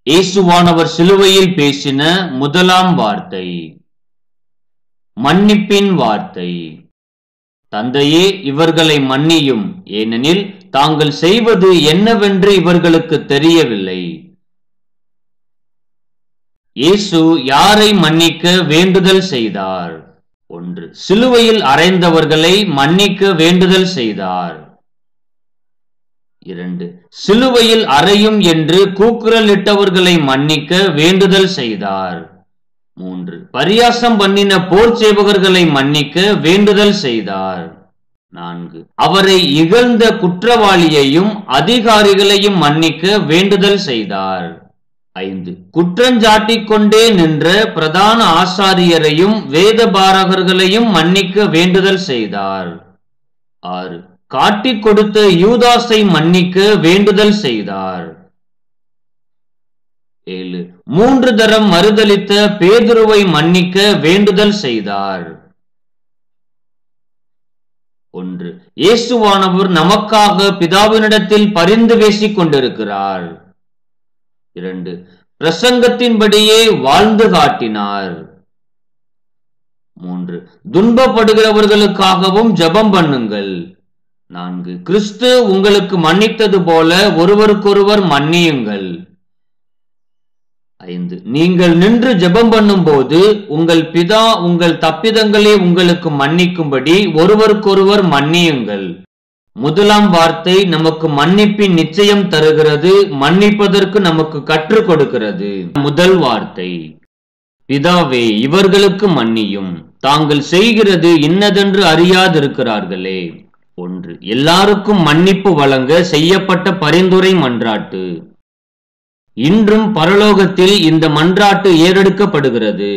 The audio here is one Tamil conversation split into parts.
இயேசுவானவர் சிலுவையில் பேசின முதலாம் வார்த்தை, மன்னிப்பின் வார்த்தை. தந்தையே, இவர்களை மன்னியும், ஏனெனில் தாங்கள் செய்வது என்னவென்று இவர்களுக்கு தெரியவில்லை. இயேசு யாரை மன்னிக்க வேண்டுதல் செய்தார்? 1. சிலுவையில் அறைந்தவர்களை மன்னிக்க வேண்டுதல் செய்தார். 2. சிலுவையில் அறையும் என்று கூக்குரலிட்டவர்களை மன்னிக்க வேண்டுதல் செய்தார். 3. பரியாசம் பண்ணின போர் சேவகர்களை மன்னிக்க வேண்டுதல் செய்தார். 4. அவரை இகழ்ந்த குற்றவாளியையும் அதிகாரிகளையும் மன்னிக்க வேண்டுதல் செய்தார். 5. குற்றஞ்சாட்டிக் கொண்டே நின்ற பிரதான ஆசாரியரையும் வேதபாரகர்களையும் மன்னிக்க வேண்டுதல் செய்தார். 6. காட்டிக் கொடுத்த யூதாசை மன்னிக்க வேண்டுதல் செய்தார். 7. 3 தரம் மறுதலித்த பேதுருவை மன்னிக்க வேண்டுதல் செய்தார். 1. இயேசுவானவர் நமக்காக பிதாவினிடத்தில் பரிந்து பேசிக் கொண்டிருக்கிறார். 2. பிரசங்கத்தின்படியே வாழ்ந்து காட்டினார். 3. துன்பப்படுகிறவர்களுக்காகவும் ஜெபம் பண்ணுங்கள். 4. கிறிஸ்து உங்களுக்கு மன்னித்தது போல ஒருவருக்கொருவர் மன்னியுங்கள். 5. நீங்கள் நின்று ஜெபம் பண்ணும் போது உங்கள் பிதா உங்கள் தப்பிதங்களை உங்களுக்கு மன்னிக்கும்படி ஒருவருக்கொருவர் மன்னியுங்கள். முதலாம் வார்த்தை நமக்கு மன்னிப்பின் நிச்சயம் தருகிறது, மன்னிப்பதற்கு நமக்கு கற்றுக் கொடுக்கிறது. முதல் வார்த்தை, பிதாவே, இவர்களுக்கு மன்னியும், தாங்கள் செய்கிறது இன்னதென்று அறியாதிருக்கிறார்களே. 1. எல்லாருக்கும் மன்னிப்பு வழங்க செய்யப்பட்ட பரிந்துரை மன்றாட்டு. இன்றும் பரலோகத்தில் இந்த மன்றாட்டு ஏறெடுக்கப்படுகிறது.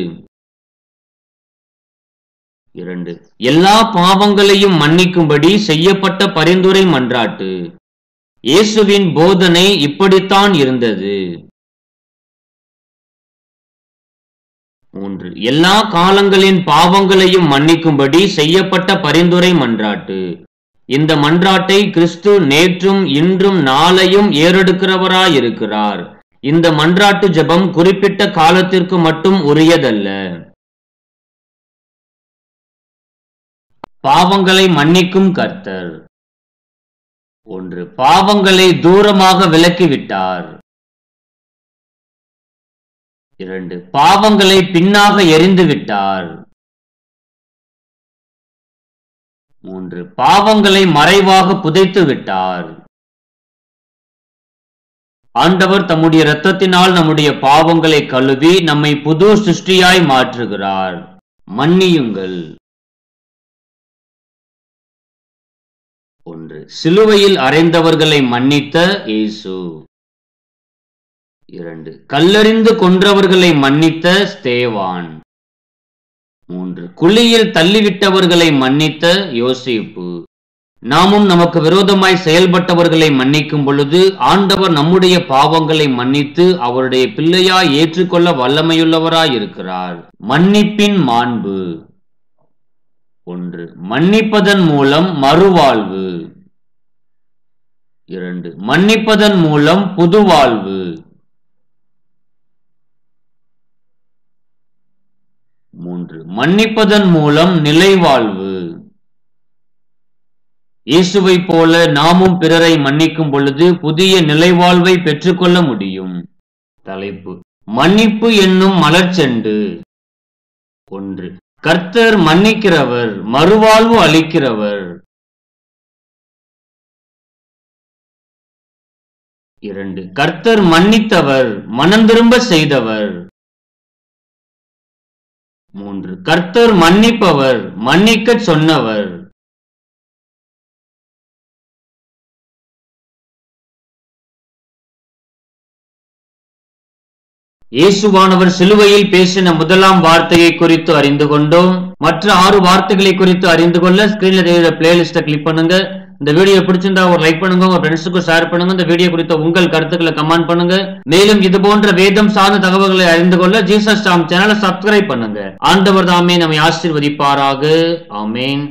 2. எல்லா பாவங்களையும் மன்னிக்கும்படி செய்யப்பட்ட பரிந்துரை மன்றாட்டு. இயேசுவின் போதனை இப்படித்தான் இருந்தது. 3. எல்லா காலங்களின் பாவங்களையும் மன்னிக்கும்படி செய்யப்பட்ட பரிந்துரை மன்றாட்டு. இந்த மன்றாட்டை கிறிஸ்து நேற்றும் இன்றும் நாளையும் ஏறெடுக்கிறவராயிருக்கிறார். இந்த மன்றாட்டு ஜெபம் குறிப்பிட்ட காலத்திற்கு மட்டும் உரியதல்ல. பாவங்களை மன்னிக்கும் கர்த்தர். 1. பாவங்களை தூரமாக விலக்கிவிட்டார். 2. பாவங்களை பின்னாக எறிந்து விட்டார். 3. பாவங்களை மறைவாக புதைத்து விட்டார். ஆண்டவர் தம்முடைய இரத்தத்தினால் நம்முடைய பாவங்களை கழுவி நம்மை புது சிருஷ்டியாய் மாற்றுகிறார். மன்னியுங்கள். 1. சிலுவையில் அறைந்தவர்களை மன்னித்த இயேசு. 2. கல்லெறிந்து கொன்றவர்களை மன்னித்த ஸ்தேவான். 3. குழியில் தள்ளிவிட்டவர்களை மன்னித்த யோசேப்பு. நாமும் நமக்கு விரோதமாய் செயல்பட்டவர்களை மன்னிக்கும் பொழுது ஆண்டவர் நம்முடைய பாவங்களை மன்னித்து அவருடைய பிள்ளையாய் ஏற்றுக்கொள்ள வல்லமையுள்ளவராய் இருக்கிறார். மன்னிப்பின் மாண்பு. 1. மன்னிப்பதன் மூலம் மறுவாழ்வு. 2. மன்னிப்பதன் மூலம் புதுவாழ்வு. 3. மன்னிப்பதன் மூலம் நிலைவாழ்வு. இயேசுவை போல நாமும் பிறரை மன்னிக்கும் பொழுது புதிய நிலைவாழ்வை பெற்றுக்கொள்ள முடியும். தலைப்பு, மன்னிப்பு என்னும் மலர்ச்செண்டு. 1. கர்த்தர் மன்னிக்கிறவர், மறுவாழ்வு அளிக்கிறவர். 2. கர்த்தர் மன்னித்தவர், மனந்திரும்ப செய்தவர். 3. கர்த்தர் மன்னிப்பவர், மன்னிக்க சொன்னவர். இயேசுவானவர் சிலுவையில் பேசின முதலாம் வார்த்தையை குறித்து அறிந்து கொண்டோம். மற்ற 6 வார்த்தைகளை குறித்து அறிந்து கொள்ள ஸ்கிரீன்ல தெரியுற பிளேலிஸ்ட கிளிக் பண்ணுங்க. இந்த வீடியோ பிடிச்சிருந்தா ஒரு லைக் பண்ணுங்க, உங்க ஃப்ரெண்ட்ஸுக்கு ஷேர் பண்ணுங்க. இந்த வீடியோ குறித்த உங்கள் கருத்துக்களை கமெண்ட் பண்ணுங்க. மேலும் இது போன்ற வேதம் சார்ந்த தகவல்களை அறிந்து கொள்ள ஜீசஸ் டாம் சேனலை சப்ஸ்கிரைப் பண்ணுங்க. ஆண்டவர் தாமே நம்மை ஆசீர்வதிப்பாராக. ஆமென்.